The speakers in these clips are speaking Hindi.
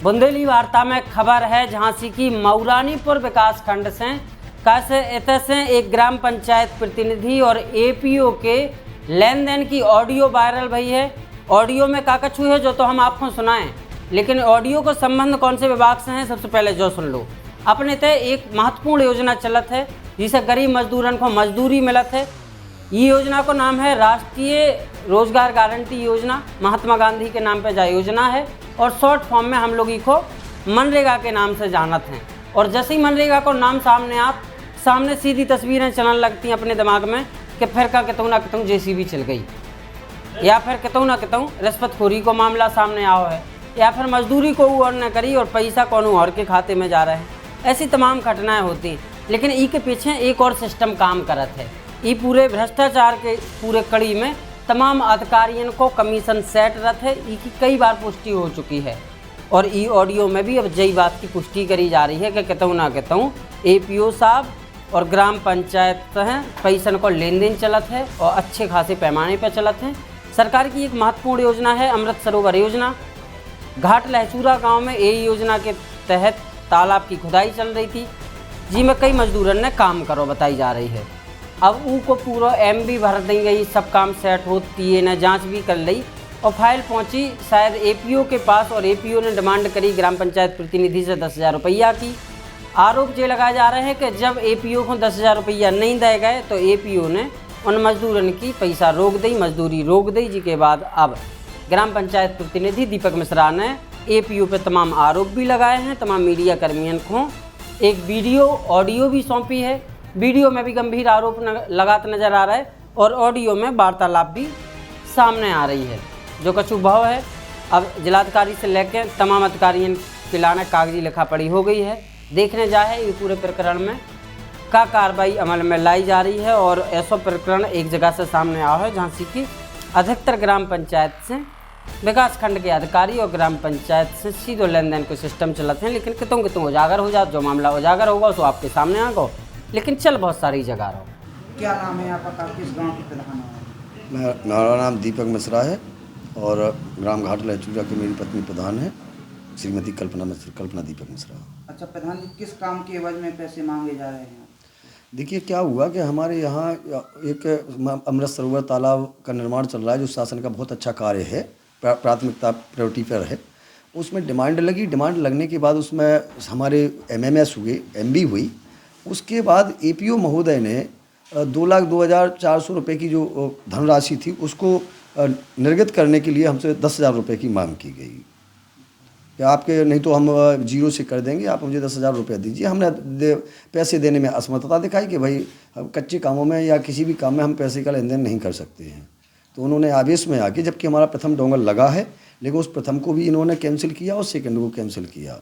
बुंदेली वार्ता में खबर है झांसी की मऊरानीपुर विकास खंड से कैसे इतने एक ग्राम पंचायत प्रतिनिधि और एपीओ के लेन देन की ऑडियो वायरल भई है। ऑडियो में का कछु है जो तो हम आपको सुनाएं, लेकिन ऑडियो को संबंध कौन से विभाग से है सबसे पहले जो सुन लो। अपने तय एक महत्वपूर्ण योजना चलत है जिसे गरीब मजदूरन को मजदूरी मिलत है। ये योजना को नाम है राष्ट्रीय रोजगार गारंटी योजना। महात्मा गांधी के नाम पे जा योजना है और शॉर्ट फॉर्म में हम लोग इसको मनरेगा के नाम से जानत हैं। और जैसे ही मनरेगा को नाम सामने सीधी तस्वीरें चलने लगती हैं अपने दिमाग में कि फिर का कितों ना कितों जेसीबी चल गई, या फिर कितों ना कितों रिश्वतखोरी को मामला सामने आओ है, या फिर मजदूरी को और न करी और पैसा कौन और के खाते में जा रहे हैं। ऐसी तमाम घटनाएं होती हैं, लेकिन ई के पीछे एक और सिस्टम काम करत है। ये पूरे भ्रष्टाचार के पूरे कड़ी में तमाम अधिकारियों को कमीशन सेट रथ है। इसकी कई बार पुष्टि हो चुकी है और ई ऑडियो में भी अब जई बात की पुष्टि करी जा रही है कि कितों ना कितों एपीओ साहब और ग्राम पंचायत हैं पैसन को लेन देन चलत है और अच्छे खासे पैमाने पर चलत है। सरकार की एक महत्वपूर्ण योजना है अमृत सरोवर योजना। घाट लहचूरा गांव में यही योजना के तहत तालाब की खुदाई चल रही थी, जिसमें कई मजदूरन ने काम करो बताई जा रही है। अब को पूरा एमबी भर दी गई, सब काम सेट होती है, न जांच भी कर ली और फाइल पहुंची शायद एपीओ के पास और एपीओ ने डिमांड करी ग्राम पंचायत प्रतिनिधि से 10,000 रुपया की। आरोप ये लगाए जा रहे हैं कि जब एपीओ को 10,000 रुपया नहीं दे गए तो एपीओ ने उन मजदूरन की पैसा रोक दी, मजदूरी रोक दी। जिसके बाद अब ग्राम पंचायत प्रतिनिधि दीपक मिश्रा ने एपीओ पे तमाम आरोप भी लगाए हैं। तमाम मीडिया कर्मियों को एक वीडियो ऑडियो भी सौंपी है। वीडियो में भी गंभीर आरोप लगाते नजर आ रहा है और ऑडियो में वार्तालाप भी सामने आ रही है जो कछु भाव है। अब जिलाधिकारी से लेकर तमाम अधिकारियों के लाने कागजी लिखा पड़ी हो गई है। देखने जाए ये पूरे प्रकरण में का कार्रवाई अमल में लाई जा रही है और ऐसा प्रकरण एक जगह से सामने आया है झांसी की अधिकतर ग्राम पंचायत से विकास खंड के अधिकारी और ग्राम पंचायत से सीधो लेन देन को सिस्टम चलते हैं, लेकिन कितों उजागर हो जाए। जो मामला उजागर होगा तो आपके सामने आएगा, लेकिन चल बहुत सारी जगह रहो। क्या नाम है आपका, किस गांव के प्रधान है? मेरा नाम दीपक मिश्रा है और ग्राम घाट लहचूरा की मेरी पत्नी प्रधान है, श्रीमती कल्पना दीपक मिश्रा। अच्छा प्रधान जी, किस काम के एवज में पैसे मांगे जा रहे हैं? देखिए क्या हुआ कि हमारे यहाँ एक अमृत सरोवर तालाब का निर्माण चल रहा है जो शासन का बहुत अच्छा कार्य है, प्राथमिकता प्रायोरिटी पर है। उसमें डिमांड लगी, डिमांड लगने के बाद उसमें हमारे एमएमएस हुए, एमबी हुई। उसके बाद एपीओ महोदय ने 2,02,400 रुपये की जो धनराशि थी उसको निर्गत करने के लिए हमसे 10,000 रुपये की मांग की गई कि आपके नहीं तो हम जीरो से कर देंगे, आप मुझे 10,000 रुपये दीजिए। हमने पैसे देने में असमर्थता दिखाई कि भाई कच्चे कामों में या किसी भी काम में हम पैसे का लेन देन नहीं कर सकते हैं। तो उन्होंने आवेश में आके, जबकि हमारा प्रथम डोंगल लगा है, लेकिन उस प्रथम को भी इन्होंने कैंसिल किया और सेकंड को कैंसिल किया।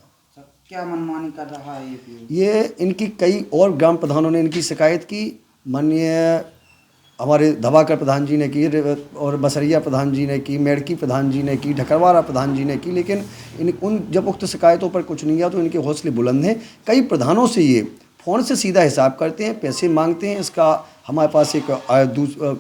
क्या मनमानी कर रहा है ये इनकी कई और ग्राम प्रधानों ने इनकी शिकायत की। माननीय हमारे धवाकर प्रधान जी ने की और बसरिया प्रधान जी ने की, मेड़की प्रधान जी ने की, ढकरवारा प्रधान जी ने की, लेकिन जब उक्त शिकायतों पर कुछ नहीं किया तो इनके हौसले बुलंद हैं। कई प्रधानों से ये फ़ोन से सीधा हिसाब करते हैं, पैसे मांगते हैं। इसका हमारे पास एक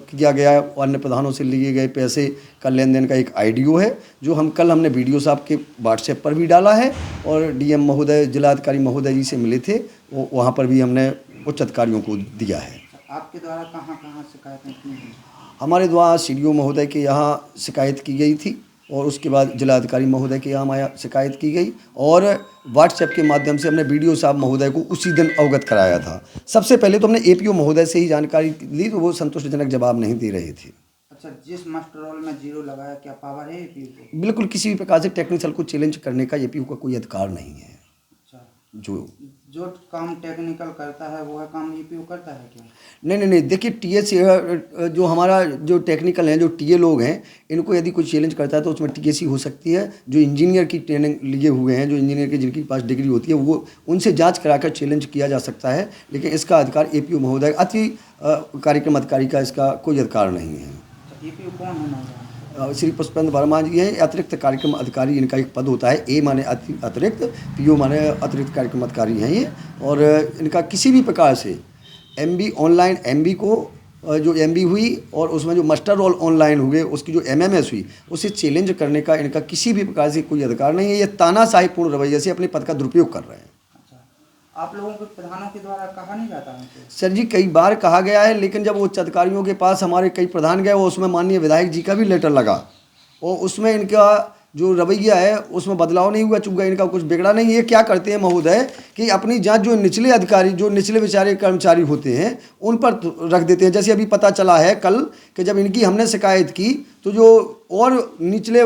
किया गया अन्य प्रधानों से लिए गए पैसे का लेन देन का एक आइडियो है जो हमने वीडियो साहब के व्हाट्सएप पर भी डाला है और डीएम महोदय, जिलाधिकारी महोदय जी से मिले थे, वहाँ पर भी हमने उच्च अधिकारियों को दिया है। आपके द्वारा कहाँ शिकायतें की हैं? हमारे द्वारा सीडीओ महोदय के यहाँ शिकायत की गई थी और उसके बाद जिलाधिकारी महोदय के यहाँ शिकायत की गई और व्हाट्सएप के माध्यम से हमने वीडियो साहब महोदय को उसी दिन अवगत कराया था। सबसे पहले तो हमने एपीओ महोदय से ही जानकारी ली तो वो संतोषजनक जवाब नहीं दे रहे थे। अच्छा, जिस मास्टर रोल में जीरो लगाया, क्या पावर है एपीओ को? बिल्कुल, किसी भी प्रकार से टेक्निकल को चैलेंज करने का एपीओ का कोई अधिकार नहीं है। अच्छा, जो काम टेक्निकल करता है वो है काम ईपीओ करता है क्या? नहीं, देखिए टीएस जो हमारा जो टेक्निकल हैं, जो टीए लोग हैं, इनको यदि कोई चैलेंज करता है तो उसमें टीएससी हो सकती है। जो इंजीनियर की ट्रेनिंग लिए हुए हैं, जो इंजीनियर की जिनके पास डिग्री होती है, वो उनसे जांच कराकर चैलेंज किया जा सकता है, लेकिन इसका अधिकार एपीओ महोदय अति कार्यक्रम अधिकारी का इसका कोई अधिकार नहीं है। ईपीओ कौन होना है? श्री पुष्पेंद्र वर्मा जी हैं, अतिरिक्त कार्यक्रम अधिकारी इनका एक पद होता है। ए माने अतिरिक्त, पीओ माने अतिरिक्त कार्यक्रम अधिकारी हैं ये। और इनका किसी भी प्रकार से एमबी ऑनलाइन एमबी को जो एमबी हुई और उसमें जो मास्टर रोल ऑनलाइन हुए, उसकी जो एमएमएस हुई, उसे चैलेंज करने का इनका किसी भी प्रकार से कोई अधिकार नहीं है। ये तानाशाहीपूर्ण रवैये से अपने पद का दुरुपयोग कर रहे हैं। अच्छा, आप लोगों के प्रधानों के द्वारा कहा नहीं जाता उनको? सर जी, कई बार कहा गया है, लेकिन जब उच्च अधिकारियों के पास हमारे कई प्रधान गए, वो उसमें माननीय विधायक जी का भी लेटर लगा और उसमें इनका जो रवैया है उसमें बदलाव नहीं हुआ, चूंकि इनका कुछ बिगड़ा नहीं। ये क्या करते हैं महोदय कि अपनी जांच जो निचले अधिकारी, जो निचले बेचारे कर्मचारी होते हैं उन पर रख देते हैं। जैसे अभी पता चला है कल कि जब इनकी हमने शिकायत की तो जो और निचले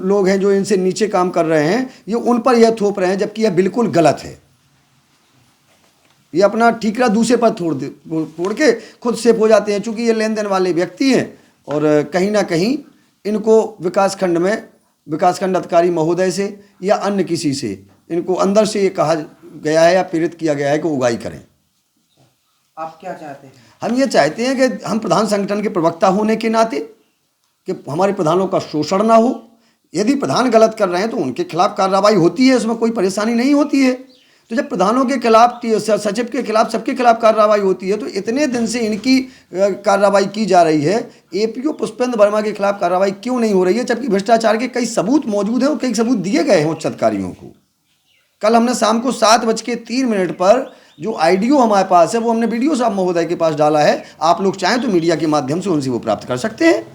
लोग हैं जो इनसे नीचे काम कर रहे हैं, ये उन पर यह थोप रहे हैं, जबकि यह बिल्कुल गलत है। ये अपना ठीकरा दूसरे पर छोड़ के खुद सेफ हो जाते हैं, चूँकि ये लेन देन वाले व्यक्ति हैं और कहीं ना कहीं इनको विकासखंड अधिकारी महोदय से या अन्य किसी से इनको अंदर से ये कहा गया है या प्रेरित किया गया है कि उगाही करें। आप क्या चाहते हैं? हम ये चाहते हैं कि हम प्रधान संगठन के प्रवक्ता होने के नाते कि हमारे प्रधानों का शोषण ना हो। यदि प्रधान गलत कर रहे हैं तो उनके खिलाफ कार्रवाई होती है, उसमें कोई परेशानी नहीं होती है। तो जब प्रधानों के खिलाफ, सचिव के खिलाफ, सबके खिलाफ कार्रवाई होती है, तो इतने दिन से इनकी कार्रवाई की जा रही है, एपीओ पुष्पेंद्र वर्मा के खिलाफ कार्रवाई क्यों नहीं हो रही है, जबकि भ्रष्टाचार के कई सबूत मौजूद हैं और कई सबूत दिए गए हैं उच्च अधिकारियों को। कल हमने शाम को 7:03 पर जो आईडीओ हमारे पास है वो हमने वीडियो साहब महोदय के पास डाला है। आप लोग चाहें तो मीडिया के माध्यम से उनसे वो प्राप्त कर सकते हैं।